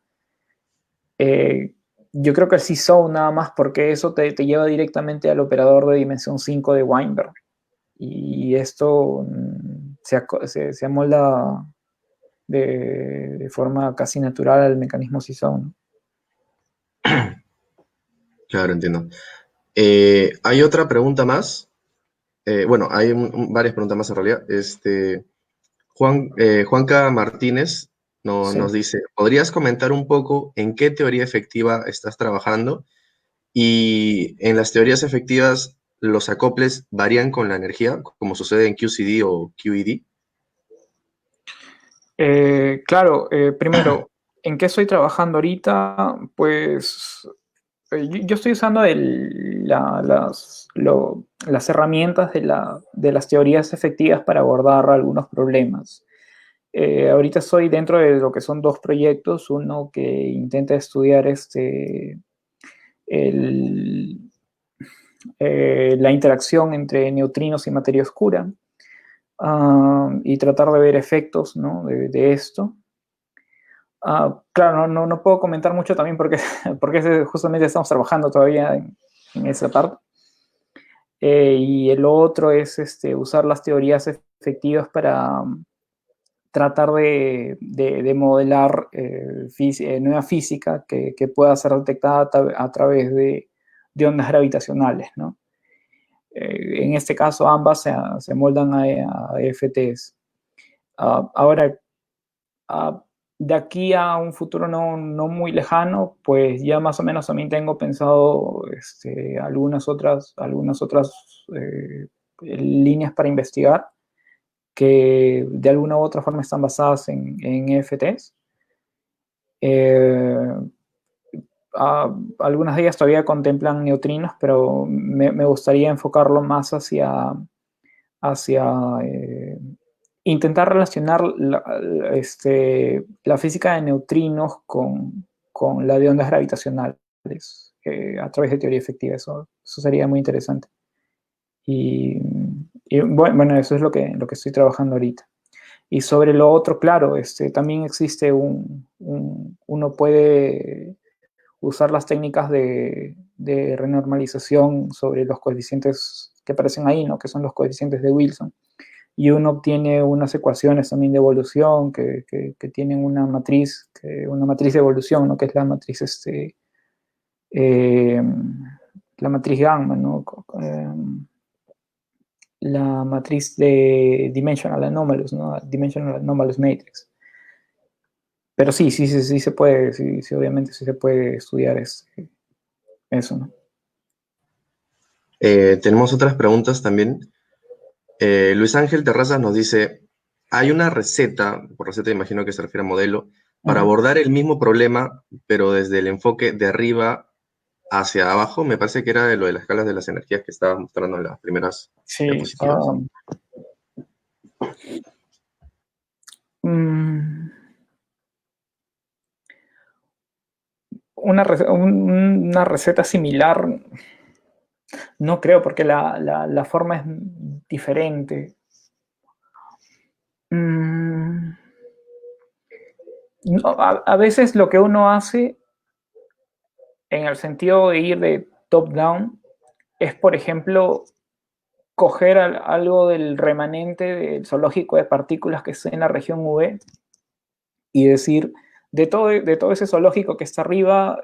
yo creo que el CISO nada más, porque eso te lleva directamente al operador de dimensión 5 de Weinberg. Y esto se amolda de forma casi natural al mecanismo CISO, ¿no? claro, entiendo. Hay otra pregunta más. Bueno, hay varias preguntas más en realidad. Juanca Martínez Sí. nos dice, ¿podrías comentar un poco en qué teoría efectiva estás trabajando? Y en las teorías efectivas, ¿los acoples varían con la energía, como sucede en QCD o QED? Claro, primero, ¿en qué estoy trabajando ahorita? Pues yo estoy usando las herramientas de las teorías efectivas para abordar algunos problemas. Ahorita estoy dentro de lo que son dos proyectos, uno que intenta estudiar la interacción entre neutrinos y materia oscura, y tratar de ver efectos, ¿no?, de esto. Claro, no puedo comentar mucho también porque, porque justamente estamos trabajando todavía en esa parte. Y el otro es usar las teorías efectivas para tratar de modelar nueva física que pueda ser detectada a través de ondas gravitacionales, ¿no? En este caso, ambas se moldan a FTs. Ahora, de aquí a un futuro no muy lejano, pues ya más o menos también tengo pensado algunas otras líneas para investigar que de alguna u otra forma están basadas en EFTs. Algunas de ellas todavía contemplan neutrinos, pero me gustaría enfocarlo más hacia intentar relacionar la física de neutrinos con la de ondas gravitacionales a través de teoría efectiva. Eso sería muy interesante. Y bueno, eso es lo que estoy trabajando ahorita. Y sobre lo otro, claro, también existe uno puede usar las técnicas de renormalización sobre los coeficientes que aparecen ahí, ¿no?, que son los coeficientes de Wilson. y uno obtiene unas ecuaciones también de evolución que tienen una matriz de evolución, ¿no? Que es la matriz gamma, ¿no? La matriz de Dimensional Anomalous, ¿no? Dimensional Anomalous Matrix. Pero sí se puede, sí, obviamente sí se puede estudiar eso, ¿no? Tenemos otras preguntas también. Luis Ángel Terrazas nos dice, hay una receta, por receta imagino que se refiere a modelo, para abordar el mismo problema, pero desde el enfoque de arriba hacia abajo. Me parece que era de lo de las escalas de las energías que estabas mostrando en las primeras diapositivas. Una receta similar, no creo, porque la forma es diferente. A veces lo que uno hace, en el sentido de ir de top-down, es, por ejemplo, coger algo del remanente del zoológico de partículas que está en la región UV y decir, de todo ese zoológico que está arriba,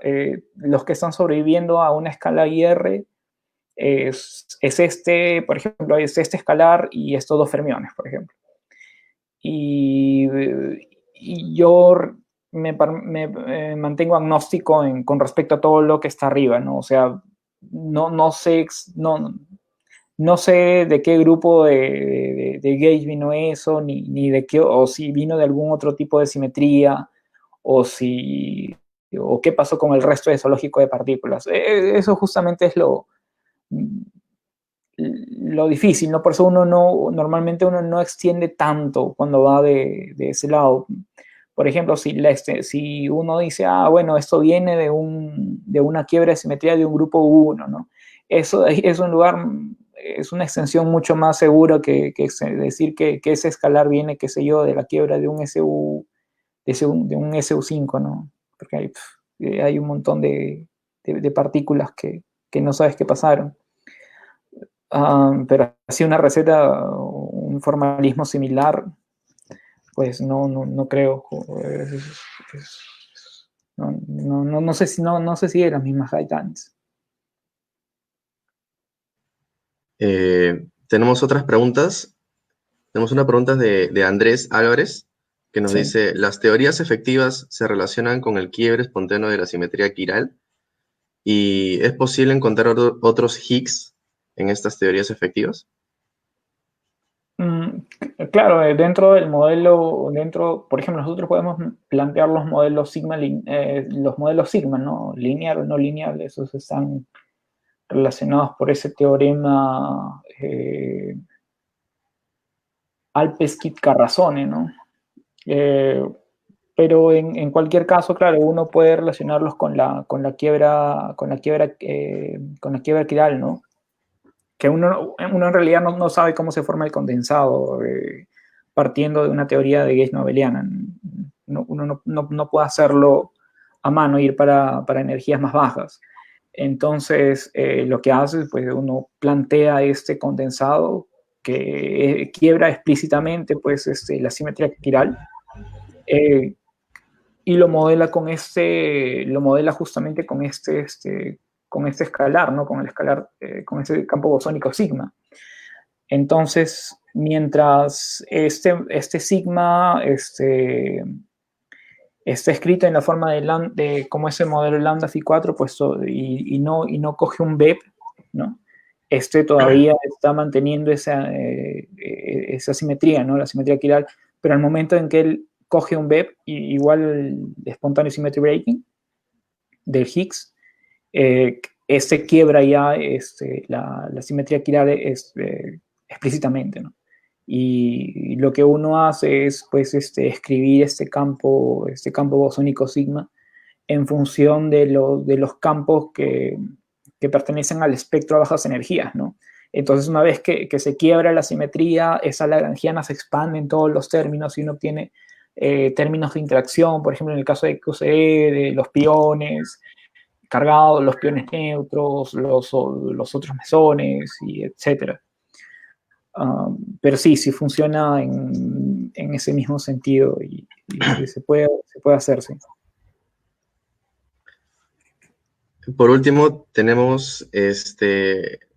los que están sobreviviendo a una escala IR es este, por ejemplo, es este escalar y estos dos fermiones, por ejemplo. Y yo me mantengo agnóstico con respecto a todo lo que está arriba, ¿no? O sea, no sé de qué grupo de Gauge vino eso, ni de qué, o si vino de algún otro tipo de simetría, o qué pasó con el resto de zoológico de partículas. Eso justamente es lo difícil, ¿no? Por eso normalmente uno no extiende tanto cuando va de ese lado. Por ejemplo, si uno dice, bueno, esto viene de una quiebra de simetría de un grupo 1, ¿no? Eso es un lugar, es una extensión mucho más segura que decir que ese escalar viene, qué sé yo, de la quiebra de un SU5, ¿no? Porque hay un montón de partículas que no sabes qué pasaron. Pero así una receta, un formalismo similar, pues no creo. No sé si de las mismas guidelines. Tenemos otras preguntas. Tenemos una pregunta de Andrés Álvarez, que nos dice, ¿las teorías efectivas se relacionan con el quiebre espontáneo de la simetría quiral? ¿Y es posible encontrar otros Higgs en estas teorías efectivas? Claro, dentro del modelo, por ejemplo, nosotros podemos plantear los modelos sigma, ¿no? Lineal o no lineal, esos están relacionados por ese teorema Alpeskit-Carrasone, ¿no? Pero en cualquier caso, claro, uno puede relacionarlos con la quiebra quiral, ¿no? Que uno en realidad no sabe cómo se forma el condensado partiendo de una teoría de Gauge-Nobeliana. Uno no puede hacerlo a mano, ir para energías más bajas. Entonces, lo que hace, pues uno plantea este condensado que quiebra explícitamente pues, la simetría quiral y lo modela justamente con este escalar, ¿no? Con el escalar, con ese campo bosónico sigma. Entonces, mientras este sigma está escrito en la forma de como ese modelo lambda phi 4, pues, y no coge un BEP, ¿no? Todavía está manteniendo esa simetría, ¿no? La simetría quiral, pero al momento en que él coge un BEP, igual el espontáneo symmetry breaking del Higgs, quiebra ya la simetría quiral explícitamente, ¿no? Y lo que uno hace es pues escribir este campo bosónico sigma en función de los campos que pertenecen al espectro a bajas energías, ¿no? Entonces, una vez que se quiebra la simetría, esa lagrangiana se expande en todos los términos y uno obtiene términos de interacción, por ejemplo, en el caso de QCD, de los piones cargados, los piones neutros, los otros mesones, y etcétera. Pero sí funciona en ese mismo sentido y se puede hacer, sí. Por último, tenemos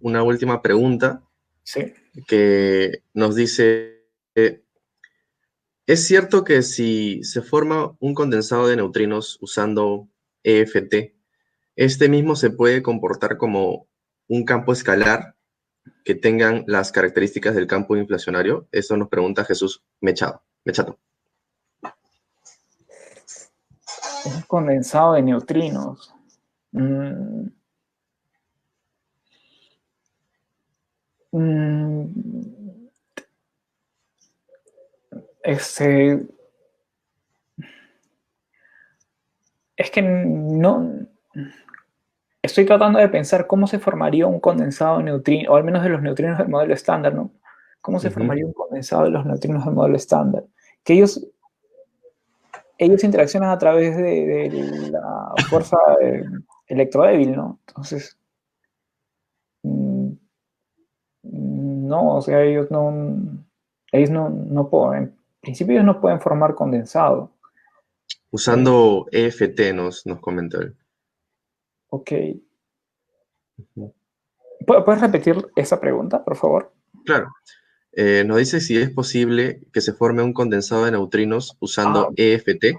una última pregunta Sí. que nos dice, ¿es cierto que si se forma un condensado de neutrinos usando EFT, este mismo se puede comportar como un campo escalar que tengan las características del campo inflacionario? Eso nos pregunta Jesús Mechato. Un condensado de neutrinos. Mm, mm, es que no. Estoy tratando de pensar cómo se formaría un condensado de neutrinos, o al menos de los neutrinos del modelo estándar, ¿no? ¿Cómo se formaría un condensado de los neutrinos del modelo estándar? Que ellos interaccionan a través de la fuerza electrodébil, ¿no? Entonces, no, o sea, ellos no pueden, en principio ellos no pueden formar condensado. Usando EFT nos comentó él. Ok. ¿Puedes repetir esa pregunta, por favor? Claro. Nos dice si es posible que se forme un condensado de neutrinos usando EFT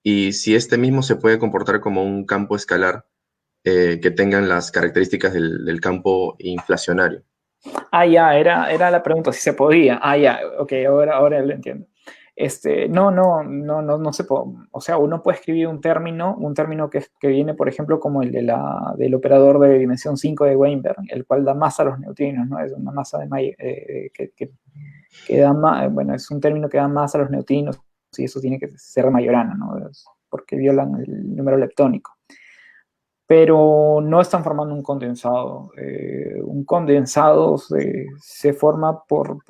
y si este mismo se puede comportar como un campo escalar que tengan las características del campo inflacionario. Ya, era la pregunta, si se podía. Ya, ok, ahora lo entiendo. No se puede. O sea, uno puede escribir un término que viene, por ejemplo, como el del operador de dimensión 5 de Weinberg, el cual da masa a los neutrinos, ¿no? Es una masa que da más, bueno, es un término que da masa a los neutrinos y eso tiene que ser majorana, ¿no? Porque violan el número leptónico. Pero no están formando un condensado. Un condensado se forma por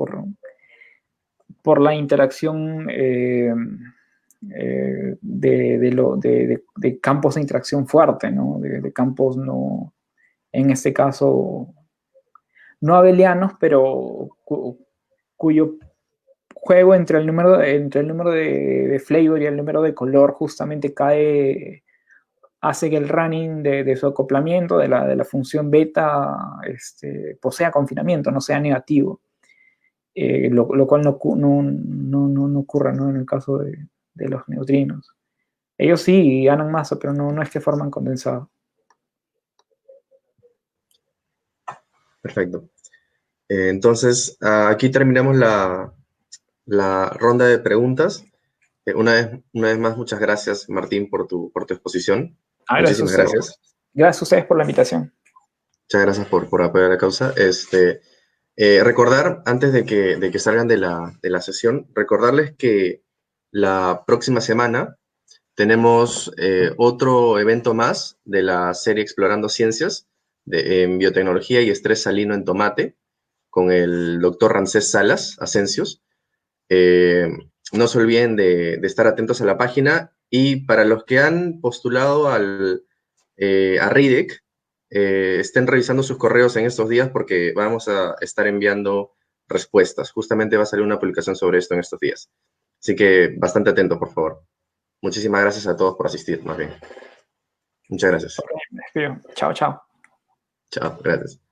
la interacción de campos de interacción fuerte, ¿no? De campos no, en este caso, no abelianos, pero cuyo juego entre el número de flavor y el número de color justamente hace que el running de su acoplamiento de la función beta posea confinamiento, no sea negativo. Lo cual no ocurre, ¿no? En el caso de los neutrinos. Ellos sí ganan masa, pero no es que forman condensado. Perfecto. Entonces, aquí terminamos la ronda de preguntas. Una vez más, muchas gracias, Martín, por tu exposición. Muchísimas gracias. Gracias a ustedes por la invitación. Muchas gracias por apoyar la causa. Recordar, antes de que salgan de la sesión, recordarles que la próxima semana tenemos otro evento más de la serie Explorando Ciencias en Biotecnología y Estrés Salino en Tomate, con el doctor Ramsés Salas Asensios. No se olviden de estar atentos a la página, y para los que han postulado a RIDEC, estén revisando sus correos en estos días porque vamos a estar enviando respuestas. Justamente va a salir una publicación sobre esto en estos días. Así que bastante atentos, por favor. Muchísimas gracias a todos por asistir, más bien. Muchas gracias. Me despido. Chao, chao. Chao, gracias.